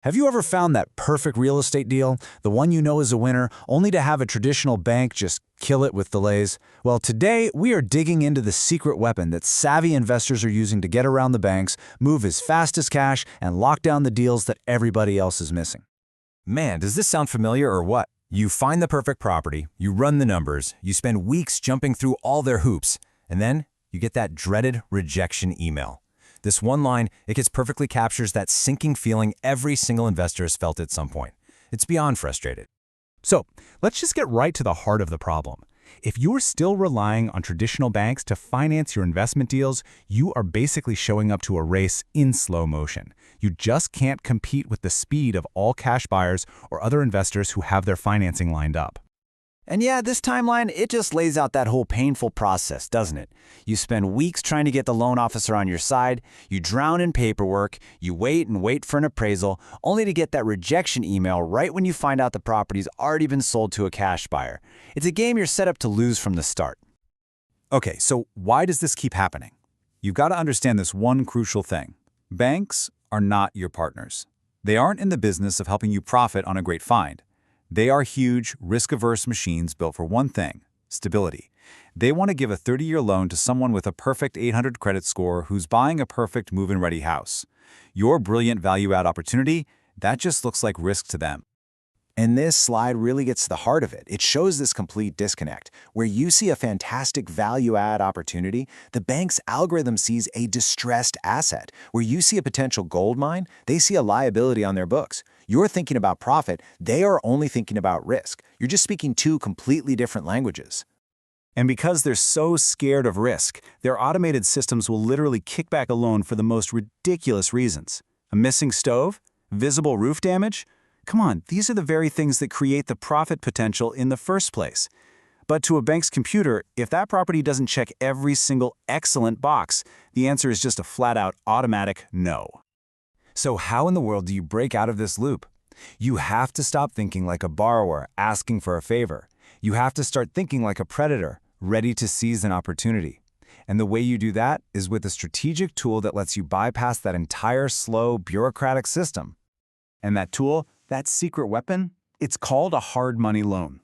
Have you ever found that perfect real estate deal, the one you know is a winner, only to have a traditional bank just kill it with delays? Well, today we are digging into the secret weapon that savvy investors are using to get around the banks, move as fast as cash, and lock down the deals that everybody else is missing. Man, does this sound familiar or what? You find the perfect property, you run the numbers, you spend weeks jumping through all their hoops, and then you get that dreaded rejection email. This one line, it gets perfectly captures that sinking feeling every single investor has felt at some point. It's beyond frustrated. So, let's just get right to the heart of the problem. If you're still relying on traditional banks to finance your investment deals, you are basically showing up to a race in slow motion. You just can't compete with the speed of all cash buyers or other investors who have their financing lined up. And yeah, this timeline, it just lays out that whole painful process, doesn't it? You spend weeks trying to get the loan officer on your side, you drown in paperwork, you wait and wait for an appraisal, only to get that rejection email right when you find out the property's already been sold to a cash buyer. It's a game you're set up to lose from the start. Okay, so why does this keep happening? You've got to understand this one crucial thing. Banks are not your partners. They aren't in the business of helping you profit on a great find. They are huge, risk-averse machines built for one thing: stability. They want to give a 30-year loan to someone with a perfect 800 credit score who's buying a perfect move-in-ready house. Your brilliant value-add opportunity, that just looks like risk to them. And this slide really gets to the heart of it. It shows this complete disconnect. Where you see a fantastic value-add opportunity, the bank's algorithm sees a distressed asset. Where you see a potential gold mine, they see a liability on their books. You're thinking about profit, they are only thinking about risk. You're just speaking two completely different languages. And because they're so scared of risk, their automated systems will literally kick back a loan for the most ridiculous reasons. A missing stove? Visible roof damage? Come on, these are the very things that create the profit potential in the first place. But to a bank's computer, if that property doesn't check every single excellent box, the answer is just a flat-out automatic no. So how in the world do you break out of this loop? You have to stop thinking like a borrower asking for a favor. You have to start thinking like a predator, ready to seize an opportunity. And the way you do that is with a strategic tool that lets you bypass that entire slow, bureaucratic system. And that tool, that secret weapon, it's called a hard money loan.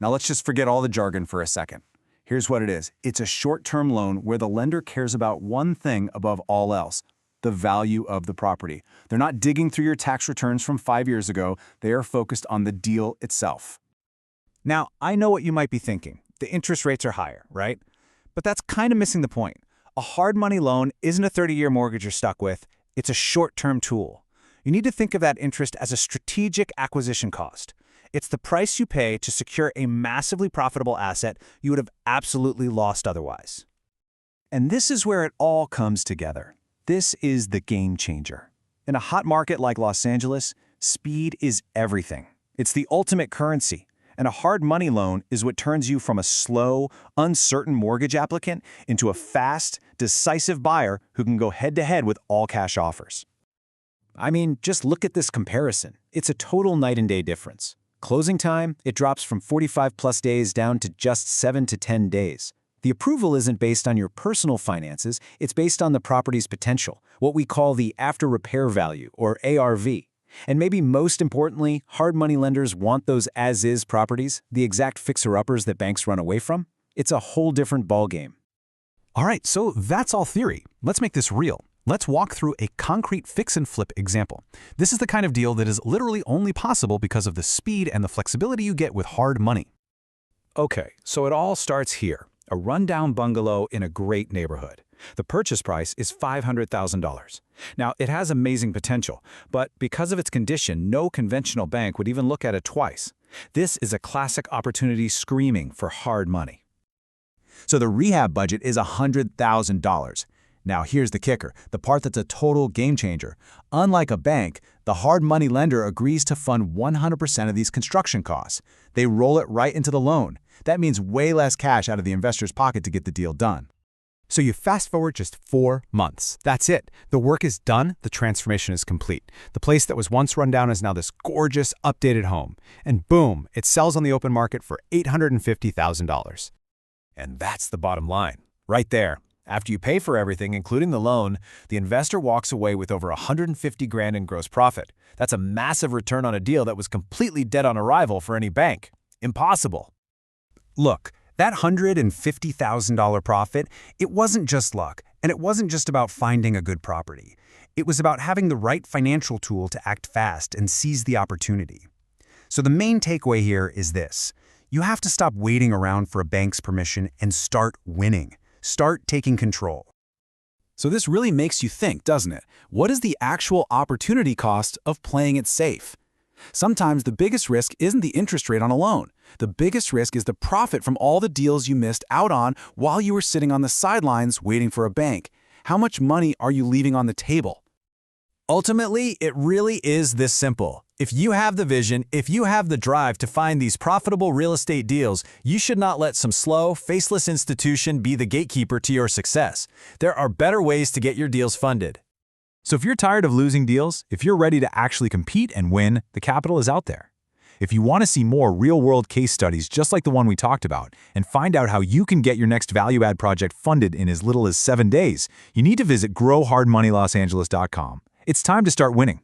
Now let's just forget all the jargon for a second. Here's what it is. It's a short-term loan where the lender cares about one thing above all else: the value of the property. They're not digging through your tax returns from 5 years ago. They are focused on the deal itself. Now, I know what you might be thinking. The interest rates are higher, right? But that's kind of missing the point. A hard money loan isn't a 30-year mortgage you're stuck with. It's a short-term tool. You need to think of that interest as a strategic acquisition cost. It's the price you pay to secure a massively profitable asset you would have absolutely lost otherwise. And this is where it all comes together. This is the game changer. In a hot market like Los Angeles, speed is everything. It's the ultimate currency. And a hard money loan is what turns you from a slow, uncertain mortgage applicant into a fast, decisive buyer who can go head-to-head with all cash offers. I mean, just look at this comparison. It's a total night and day difference. Closing time, it drops from 45+ days down to just 7 to 10 days. The approval isn't based on your personal finances, it's based on the property's potential, what we call the after-repair value, or ARV. And maybe most importantly, hard money lenders want those as-is properties, the exact fixer-uppers that banks run away from. It's a whole different ballgame. All right, so that's all theory. Let's make this real. Let's walk through a concrete fix-and-flip example. This is the kind of deal that is literally only possible because of the speed and the flexibility you get with hard money. Okay, so it all starts here. A rundown bungalow in a great neighborhood. The purchase price is $500,000. Now, it has amazing potential, but because of its condition, no conventional bank would even look at it twice. This is a classic opportunity screaming for hard money. So the rehab budget is $100,000. Now here's the kicker, the part that's a total game changer. Unlike a bank, the hard money lender agrees to fund 100% of these construction costs. They roll it right into the loan. That means way less cash out of the investor's pocket to get the deal done. So you fast forward just 4 months. That's it. The work is done, the transformation is complete. The place that was once run down is now this gorgeous, updated home. And boom, it sells on the open market for $850,000. And that's the bottom line. Right there. After you pay for everything, including the loan, the investor walks away with over 150 grand in gross profit. That's a massive return on a deal that was completely dead on arrival for any bank. Impossible. Look, that $150,000 profit, it wasn't just luck, and it wasn't just about finding a good property. It was about having the right financial tool to act fast and seize the opportunity. So the main takeaway here is this. You have to stop waiting around for a bank's permission and start winning. Start taking control. So this really makes you think, doesn't it? What is the actual opportunity cost of playing it safe? Sometimes the biggest risk isn't the interest rate on a loan. The biggest risk is the profit from all the deals you missed out on while you were sitting on the sidelines waiting for a bank. How much money are you leaving on the table? Ultimately, it really is this simple. If you have the vision, if you have the drive to find these profitable real estate deals, you should not let some slow, faceless institution be the gatekeeper to your success. There are better ways to get your deals funded. So if you're tired of losing deals, if you're ready to actually compete and win, the capital is out there. If you want to see more real-world case studies just like the one we talked about and find out how you can get your next value-add project funded in as little as 7 days, you need to visit growhardmoneylosangeles.com. It's time to start winning.